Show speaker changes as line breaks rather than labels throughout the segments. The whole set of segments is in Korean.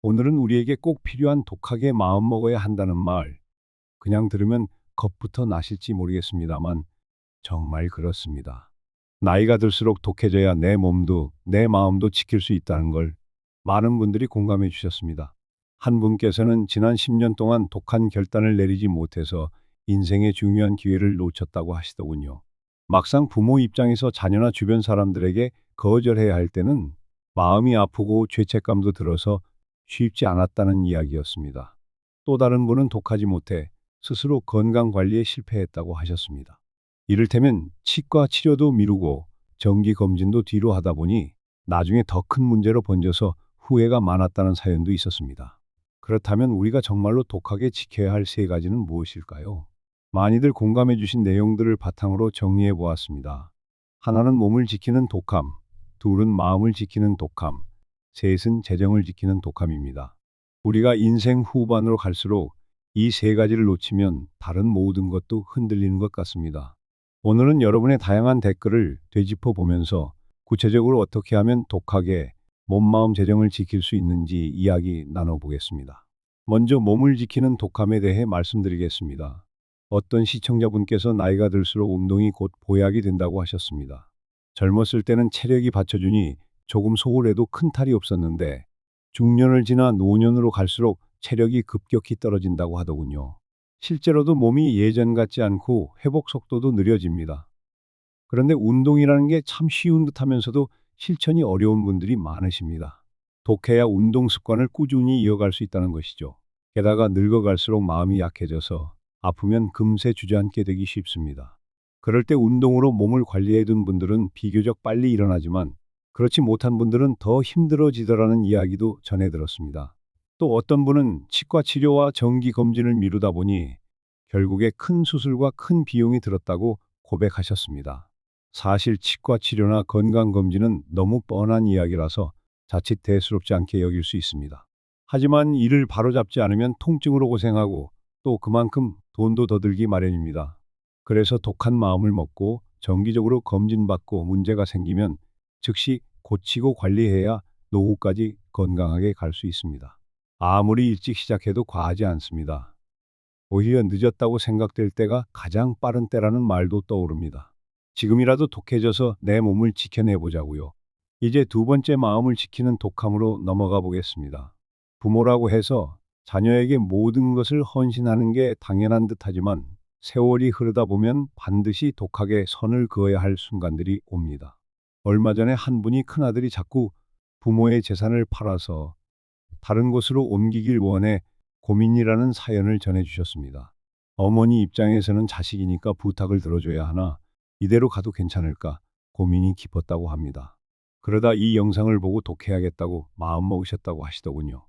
오늘은 우리에게 꼭 필요한 독하게 마음먹어야 한다는 말, 그냥 들으면 겁부터 나실지 모르겠습니다만 정말 그렇습니다. 나이가 들수록 독해져야 내 몸도 내 마음도 지킬 수 있다는 걸 많은 분들이 공감해 주셨습니다. 한 분께서는 지난 10년 동안 독한 결단을 내리지 못해서 인생의 중요한 기회를 놓쳤다고 하시더군요. 막상 부모 입장에서 자녀나 주변 사람들에게 거절해야 할 때는 마음이 아프고 죄책감도 들어서 쉽지 않았다는 이야기였습니다. 또 다른 분은 독하지 못해 스스로 건강 관리에 실패했다고 하셨습니다. 이를테면 치과 치료도 미루고 정기 검진도 뒤로 하다 보니 나중에 더 큰 문제로 번져서 후회가 많았다는 사연도 있었습니다. 그렇다면 우리가 정말로 독하게 지켜야 할 세 가지는 무엇일까요? 많이들 공감해 주신 내용들을 바탕으로 정리해 보았습니다. 하나는 몸을 지키는 독함, 둘은 마음을 지키는 독함, 셋은 재정을 지키는 독함입니다. 우리가 인생 후반으로 갈수록 이 세 가지를 놓치면 다른 모든 것도 흔들리는 것 같습니다. 오늘은 여러분의 다양한 댓글을 되짚어 보면서 구체적으로 어떻게 하면 독하게 몸, 마음, 재정을 지킬 수 있는지 이야기 나눠보겠습니다. 먼저 몸을 지키는 독함에 대해 말씀드리겠습니다. 어떤 시청자분께서 나이가 들수록 운동이 곧 보약이 된다고 하셨습니다. 젊었을 때는 체력이 받쳐주니 조금 소홀해도 큰 탈이 없었는데 중년을 지나 노년으로 갈수록 체력이 급격히 떨어진다고 하더군요. 실제로도 몸이 예전 같지 않고 회복 속도도 느려집니다. 그런데 운동이라는 게 참 쉬운 듯 하면서도 실천이 어려운 분들이 많으십니다. 독해야 운동 습관을 꾸준히 이어갈 수 있다는 것이죠. 게다가 늙어갈수록 마음이 약해져서 아프면 금세 주저앉게 되기 쉽습니다. 그럴 때 운동으로 몸을 관리해둔 분들은 비교적 빨리 일어나지만 그렇지 못한 분들은 더 힘들어지더라는 이야기도 전해 들었습니다. 또 어떤 분은 치과 치료와 정기 검진을 미루다 보니 결국에 큰 수술과 큰 비용이 들었다고 고백하셨습니다. 사실 치과 치료나 건강 검진은 너무 뻔한 이야기라서 자칫 대수롭지 않게 여길 수 있습니다. 하지만 이를 바로잡지 않으면 통증으로 고생하고 또 그만큼 돈도 더 들기 마련입니다. 그래서 독한 마음을 먹고 정기적으로 검진받고 문제가 생기면 즉시 고치고 관리해야 노후까지 건강하게 갈 수 있습니다. 아무리 일찍 시작해도 과하지 않습니다. 오히려 늦었다고 생각될 때가 가장 빠른 때라는 말도 떠오릅니다. 지금이라도 독해져서 내 몸을 지켜내보자고요. 이제 두 번째 마음을 지키는 독함으로 넘어가 보겠습니다. 부모라고 해서 자녀에게 모든 것을 헌신하는 게 당연한 듯하지만 세월이 흐르다 보면 반드시 독하게 선을 그어야 할 순간들이 옵니다. 얼마 전에 한 분이 큰아들이 자꾸 부모의 재산을 팔아서 다른 곳으로 옮기길 원해 고민이라는 사연을 전해주셨습니다. 어머니 입장에서는 자식이니까 부탁을 들어줘야 하나 이대로 가도 괜찮을까 고민이 깊었다고 합니다. 그러다 이 영상을 보고 독해야겠다고 마음먹으셨다고 하시더군요.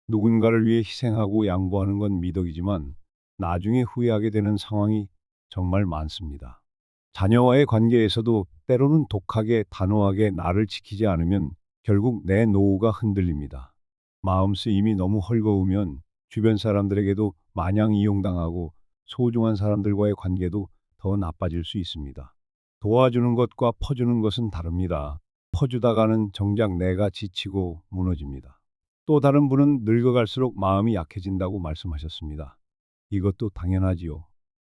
누군가를 위해 희생하고 양보하는 건 미덕이지만 나중에 후회하게 되는 상황이 정말 많습니다. 자녀와의 관계에서도 때로는 독하게 단호하게 나를 지키지 않으면 결국 내 노후가 흔들립니다. 마음 쓰임이 너무 헐거우면 주변 사람들에게도 마냥 이용당하고 소중한 사람들과의 관계도 더 나빠질 수 있습니다. 도와주는 것과 퍼주는 것은 다릅니다. 퍼주다가는 정작 내가 지치고 무너집니다. 또 다른 분은 늙어갈수록 마음이 약해진다고 말씀하셨습니다. 이것도 당연하지요.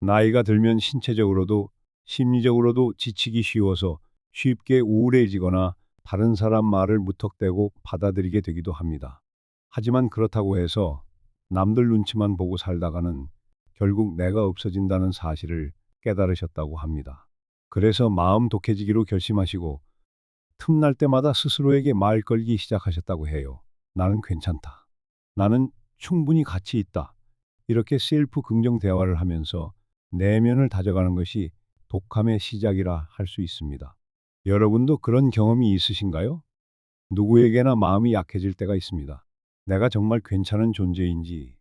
나이가 들면 신체적으로도 심리적으로도 지치기 쉬워서 쉽게 우울해지거나 다른 사람 말을 무턱대고 받아들이게 되기도 합니다. 하지만 그렇다고 해서 남들 눈치만 보고 살다가는 결국 내가 없어진다는 사실을 깨달으셨다고 합니다. 그래서 마음 독해지기로 결심하시고 틈날 때마다 스스로에게 말 걸기 시작하셨다고 해요. 나는 괜찮다. 나는 충분히 가치 있다. 이렇게 셀프 긍정 대화를 하면서 내면을 다져가는 것이 독함의 시작이라 할 수 있습니다. 여러분도 그런 경험이 있으신가요? 누구에게나 마음이 약해질 때가 있습니다. 내가 정말 괜찮은 존재인지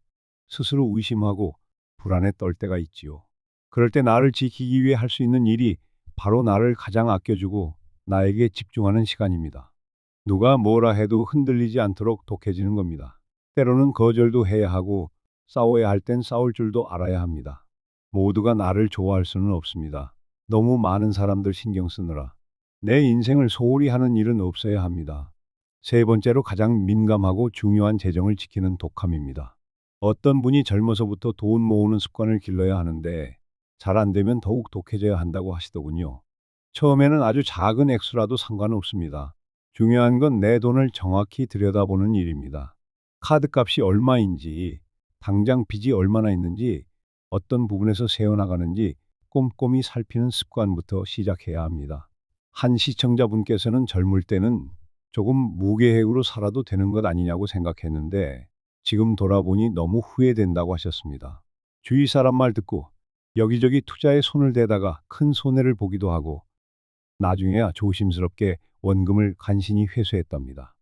스스로 의심하고 불안에 떨 때가 있지요. 그럴 때 나를 지키기 위해 할 수 있는 일이 바로 나를 가장 아껴주고 나에게 집중하는 시간입니다. 누가 뭐라 해도 흔들리지 않도록 독해지는 겁니다. 때로는 거절도 해야 하고 싸워야 할 땐 싸울 줄도 알아야 합니다. 모두가 나를 좋아할 수는 없습니다. 너무 많은 사람들 신경 쓰느라 내 인생을 소홀히 하는 일은 없어야 합니다. 세 번째로 가장 민감하고 중요한 재정을 지키는 독함입니다. 어떤 분이 젊어서부터 돈 모으는 습관을 길러야 하는데 잘 안 되면 더욱 독해져야 한다고 하시더군요. 처음에는 아주 작은 액수라도 상관없습니다. 중요한 건 내 돈을 정확히 들여다보는 일입니다. 카드값이 얼마인지, 당장 빚이 얼마나 있는지, 어떤 부분에서 새어나가는지 꼼꼼히 살피는 습관부터 시작해야 합니다. 한 시청자분께서는 젊을 때는 조금 무계획으로 살아도 되는 것 아니냐고 생각했는데 지금 돌아보니 너무 후회된다고 하셨습니다. 주위 사람 말 듣고 여기저기 투자에 손을 대다가 큰 손해를 보기도 하고 나중에야 조심스럽게 원금을 간신히 회수했답니다.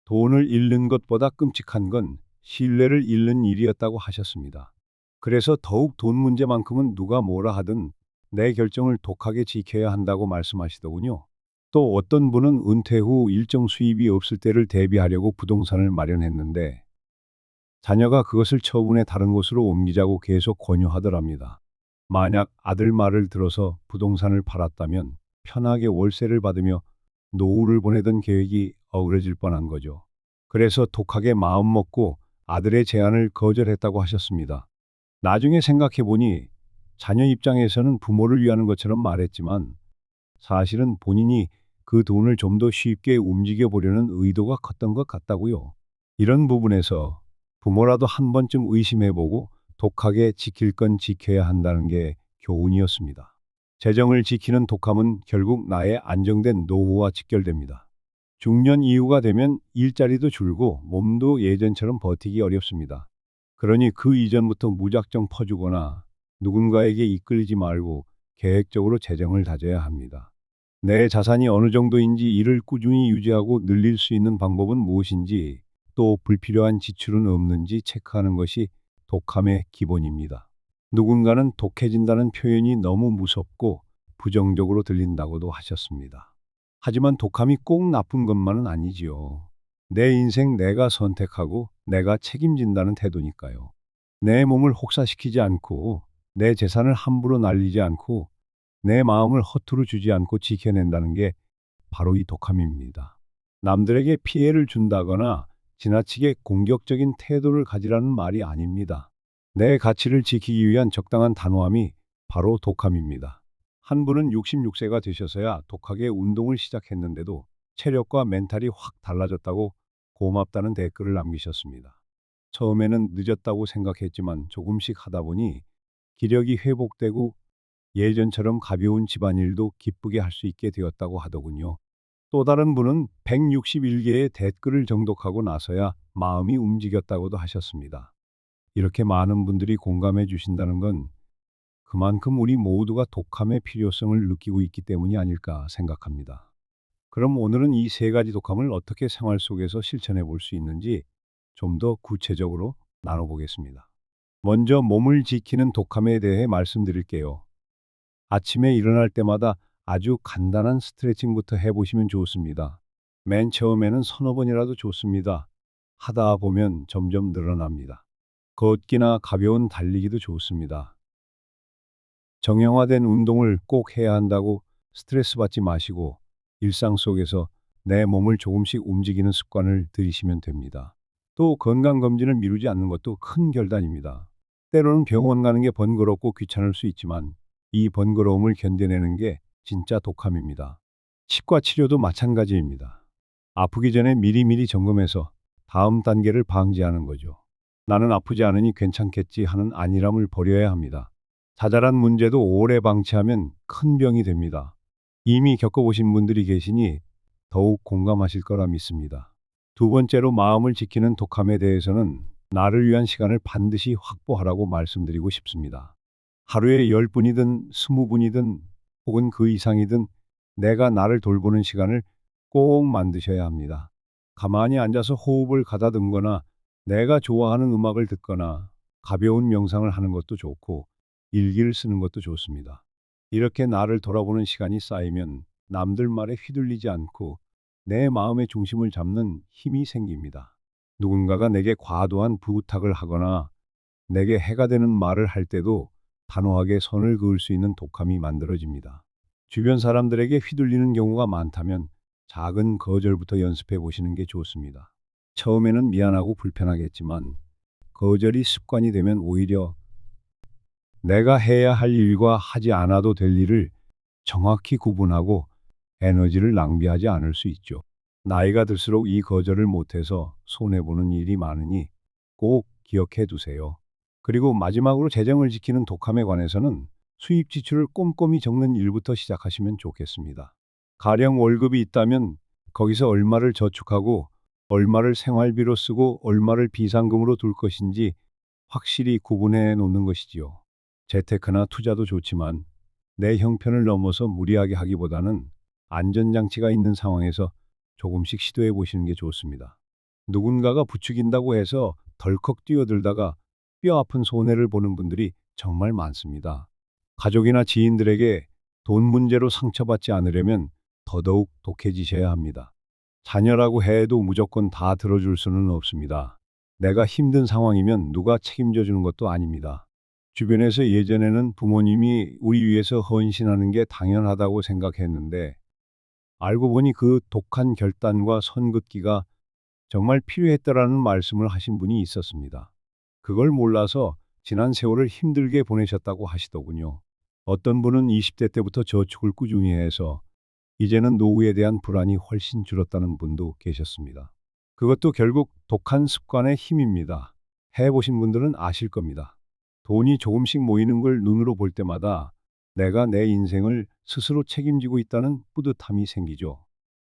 돈을 잃는 것보다 끔찍한 건 신뢰를 잃는 일이었다고 하셨습니다. 그래서 더욱 돈 문제만큼은 누가 뭐라 하든 내 결정을 독하게 지켜야 한다고 말씀하시더군요. 또 어떤 분은 은퇴 후 일정 수입이 없을 때를 대비하려고 부동산을 마련했는데 자녀가 그것을 처분해 다른 곳으로 옮기자고 계속 권유하더랍니다. 만약 아들 말을 들어서 부동산을 팔았다면 편하게 월세를 받으며 노후를 보내던 계획이 어그러질 뻔한 거죠. 그래서 독하게 마음먹고 아들의 제안을 거절했다고 하셨습니다. 나중에 생각해 보니 자녀 입장에서는 부모를 위하는 것처럼 말했지만 사실은 본인이 그 돈을 좀 더 쉽게 움직여 보려는 의도가 컸던 것 같다고요. 이런 부분에서 부모라도 한 번쯤 의심해보고 독하게 지킬 건 지켜야 한다는 게 교훈이었습니다. 재정을 지키는 독함은 결국 나의 안정된 노후와 직결됩니다. 중년 이후가 되면 일자리도 줄고 몸도 예전처럼 버티기 어렵습니다. 그러니 그 이전부터 무작정 퍼주거나 누군가에게 이끌리지 말고 계획적으로 재정을 다져야 합니다. 내 자산이 어느 정도인지 이를 꾸준히 유지하고 늘릴 수 있는 방법은 무엇인지 또 불필요한 지출은 없는지 체크하는 것이 독함의 기본입니다. 누군가는 독해진다는 표현이 너무 무섭고 부정적으로 들린다고도 하셨습니다. 하지만 독함이 꼭 나쁜 것만은 아니지요. 내 인생 내가 선택하고 내가 책임진다는 태도니까요. 내 몸을 혹사시키지 않고 내 재산을 함부로 날리지 않고 내 마음을 허투루 주지 않고 지켜낸다는 게 바로 이 독함입니다. 남들에게 피해를 준다거나 지나치게 공격적인 태도를 가지라는 말이 아닙니다. 내 가치를 지키기 위한 적당한 단호함이 바로 독함입니다. 한 분은 66세가 되셔서야 독하게 운동을 시작했는데도 체력과 멘탈이 확 달라졌다고 고맙다는 댓글을 남기셨습니다. 처음에는 늦었다고 생각했지만 조금씩 하다 보니 기력이 회복되고 예전처럼 가벼운 집안일도 기쁘게 할 수 있게 되었다고 하더군요. 또 다른 분은 161개의 댓글을 정독하고 나서야 마음이 움직였다고도 하셨습니다. 이렇게 많은 분들이 공감해 주신다는 건 그만큼 우리 모두가 독함의 필요성을 느끼고 있기 때문이 아닐까 생각합니다. 그럼 오늘은 이 세 가지 독함을 어떻게 생활 속에서 실천해 볼 수 있는지 좀 더 구체적으로 나눠보겠습니다. 먼저 몸을 지키는 독함에 대해 말씀드릴게요. 아침에 일어날 때마다 아주 간단한 스트레칭부터 해보시면 좋습니다. 맨 처음에는 서너 번이라도 좋습니다. 하다 보면 점점 늘어납니다. 걷기나 가벼운 달리기도 좋습니다. 정형화된 운동을 꼭 해야 한다고 스트레스 받지 마시고 일상 속에서 내 몸을 조금씩 움직이는 습관을 들이시면 됩니다. 또 건강검진을 미루지 않는 것도 큰 결단입니다. 때로는 병원 가는 게 번거롭고 귀찮을 수 있지만 이 번거로움을 견뎌내는 게 진짜 독함입니다. 치과 치료도 마찬가지입니다. 아프기 전에 미리미리 점검해서 다음 단계를 방지하는 거죠. 나는 아프지 않으니 괜찮겠지 하는 안일함을 버려야 합니다. 자잘한 문제도 오래 방치하면 큰 병이 됩니다. 이미 겪어보신 분들이 계시니 더욱 공감하실 거라 믿습니다. 두 번째로 마음을 지키는 독함에 대해서는 나를 위한 시간을 반드시 확보하라고 말씀드리고 싶습니다. 하루에 10분이든 20분이든 혹은 그 이상이든 내가 나를 돌보는 시간을 꼭 만드셔야 합니다. 가만히 앉아서 호흡을 가다듬거나 내가 좋아하는 음악을 듣거나 가벼운 명상을 하는 것도 좋고 일기를 쓰는 것도 좋습니다. 이렇게 나를 돌아보는 시간이 쌓이면 남들 말에 휘둘리지 않고 내 마음의 중심을 잡는 힘이 생깁니다. 누군가가 내게 과도한 부탁을 하거나 내게 해가 되는 말을 할 때도 단호하게 선을 그을 수 있는 독함이 만들어집니다. 주변 사람들에게 휘둘리는 경우가 많다면 작은 거절부터 연습해 보시는 게 좋습니다. 처음에는 미안하고 불편하겠지만 거절이 습관이 되면 오히려 내가 해야 할 일과 하지 않아도 될 일을 정확히 구분하고 에너지를 낭비하지 않을 수 있죠. 나이가 들수록 이 거절을 못해서 손해보는 일이 많으니 꼭 기억해 두세요. 그리고 마지막으로 재정을 지키는 독함에 관해서는 수입 지출을 꼼꼼히 적는 일부터 시작하시면 좋겠습니다. 가령 월급이 있다면 거기서 얼마를 저축하고 얼마를 생활비로 쓰고 얼마를 비상금으로 둘 것인지 확실히 구분해 놓는 것이지요. 재테크나 투자도 좋지만 내 형편을 넘어서 무리하게 하기보다는 안전장치가 있는 상황에서 조금씩 시도해 보시는 게 좋습니다. 누군가가 부추긴다고 해서 덜컥 뛰어들다가 뼈 아픈 손해를 보는 분들이 정말 많습니다. 가족이나 지인들에게 돈 문제로 상처받지 않으려면 더더욱 독해지셔야 합니다. 자녀라고 해도 무조건 다 들어줄 수는 없습니다. 내가 힘든 상황이면 누가 책임져 주는 것도 아닙니다. 주변에서 예전에는 부모님이 우리 위해서 헌신하는 게 당연하다고 생각했는데 알고 보니 그 독한 결단과 선긋기가 정말 필요했다라는 말씀을 하신 분이 있었습니다. 그걸 몰라서 지난 세월을 힘들게 보내셨다고 하시더군요. 어떤 분은 20대 때부터 저축을 꾸준히 해서 이제는 노후에 대한 불안이 훨씬 줄었다는 분도 계셨습니다. 그것도 결국 독한 습관의 힘입니다. 해보신 분들은 아실 겁니다. 돈이 조금씩 모이는 걸 눈으로 볼 때마다 내가 내 인생을 스스로 책임지고 있다는 뿌듯함이 생기죠.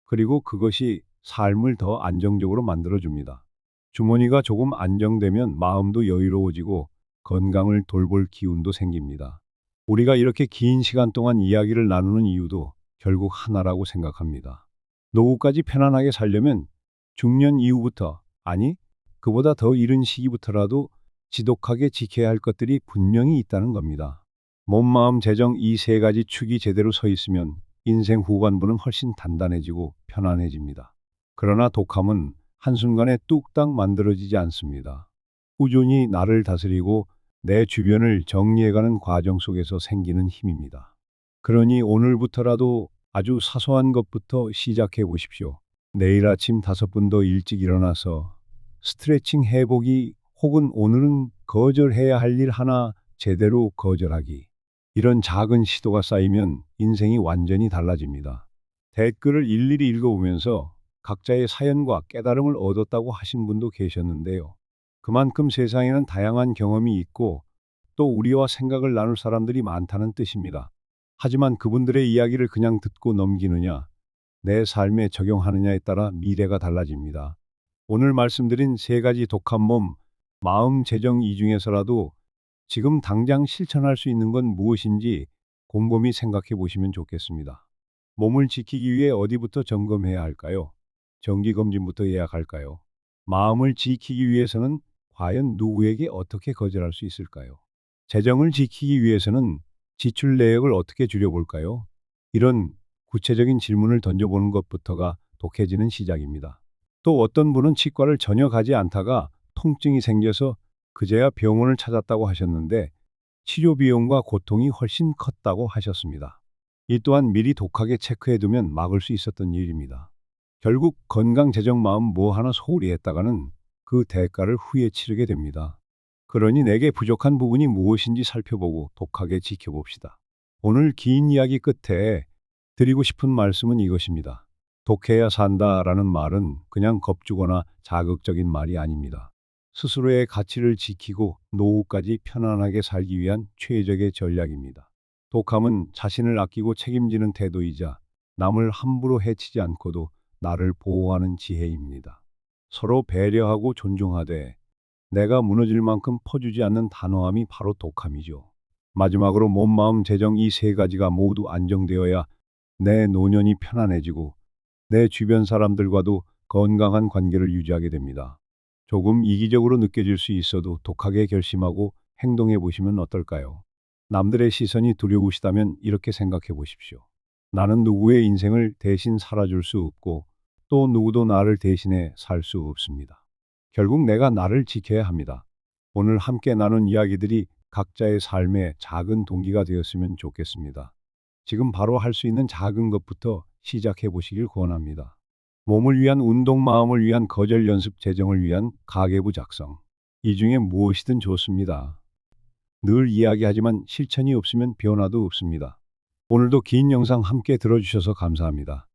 그리고 그것이 삶을 더 안정적으로 만들어줍니다. 주머니가 조금 안정되면 마음도 여유로워지고 건강을 돌볼 기운도 생깁니다. 우리가 이렇게 긴 시간 동안 이야기를 나누는 이유도 결국 하나라고 생각합니다. 노후까지 편안하게 살려면 중년 이후부터, 아니, 그보다 더 이른 시기부터라도 지독하게 지켜야 할 것들이 분명히 있다는 겁니다. 몸, 마음, 재정 이 세 가지 축이 제대로 서 있으면 인생 후반부는 훨씬 단단해지고 편안해집니다. 그러나 독함은 한순간에 뚝딱 만들어지지 않습니다. 꾸준히 나를 다스리고 내 주변을 정리해가는 과정 속에서 생기는 힘입니다. 그러니 오늘부터라도 아주 사소한 것부터 시작해 보십시오. 내일 아침 5분 더 일찍 일어나서 스트레칭 해보기 혹은 오늘은 거절해야 할 일 하나 제대로 거절하기. 이런 작은 시도가 쌓이면 인생이 완전히 달라집니다. 댓글을 일일이 읽어보면서 각자의 사연과 깨달음을 얻었다고 하신 분도 계셨는데요. 그만큼 세상에는 다양한 경험이 있고 또 우리와 생각을 나눌 사람들이 많다는 뜻입니다. 하지만 그분들의 이야기를 그냥 듣고 넘기느냐, 내 삶에 적용하느냐에 따라 미래가 달라집니다. 오늘 말씀드린 세 가지 독한 몸, 마음, 재정 이 중에서라도 지금 당장 실천할 수 있는 건 무엇인지 곰곰이 생각해 보시면 좋겠습니다. 몸을 지키기 위해 어디부터 점검해야 할까요? 정기검진부터 예약할까요? 마음을 지키기 위해서는 과연 누구에게 어떻게 거절할 수 있을까요? 재정을 지키기 위해서는 지출 내역을 어떻게 줄여볼까요? 이런 구체적인 질문을 던져보는 것부터가 독해지는 시작입니다. 또 어떤 분은 치과를 전혀 가지 않다가 통증이 생겨서 그제야 병원을 찾았다고 하셨는데 치료 비용과 고통이 훨씬 컸다고 하셨습니다. 이 또한 미리 독하게 체크해두면 막을 수 있었던 일입니다. 결국 건강, 재정, 마음 뭐 하나 소홀히 했다가는 그 대가를 후에 치르게 됩니다. 그러니 내게 부족한 부분이 무엇인지 살펴보고 독하게 지켜봅시다. 오늘 긴 이야기 끝에 드리고 싶은 말씀은 이것입니다. 독해야 산다라는 말은 그냥 겁주거나 자극적인 말이 아닙니다. 스스로의 가치를 지키고 노후까지 편안하게 살기 위한 최적의 전략입니다. 독함은 자신을 아끼고 책임지는 태도이자 남을 함부로 해치지 않고도 나를 보호하는 지혜입니다. 서로 배려하고 존중하되 내가 무너질 만큼 퍼주지 않는 단호함이 바로 독함이죠. 마지막으로 몸, 마음, 재정 이 세 가지가 모두 안정되어야 내 노년이 편안해지고 내 주변 사람들과도 건강한 관계를 유지하게 됩니다. 조금 이기적으로 느껴질 수 있어도 독하게 결심하고 행동해 보시면 어떨까요? 남들의 시선이 두려우시다면 이렇게 생각해 보십시오. 나는 누구의 인생을 대신 살아줄 수 없고 또 누구도 나를 대신해 살 수 없습니다. 결국 내가 나를 지켜야 합니다. 오늘 함께 나눈 이야기들이 각자의 삶의 작은 동기가 되었으면 좋겠습니다. 지금 바로 할 수 있는 작은 것부터 시작해 보시길 권합니다. 몸을 위한 운동, 마음을 위한 거절 연습, 재정을 위한 가계부 작성. 이 중에 무엇이든 좋습니다. 늘 이야기하지만 실천이 없으면 변화도 없습니다. 오늘도 긴 영상 함께 들어주셔서 감사합니다.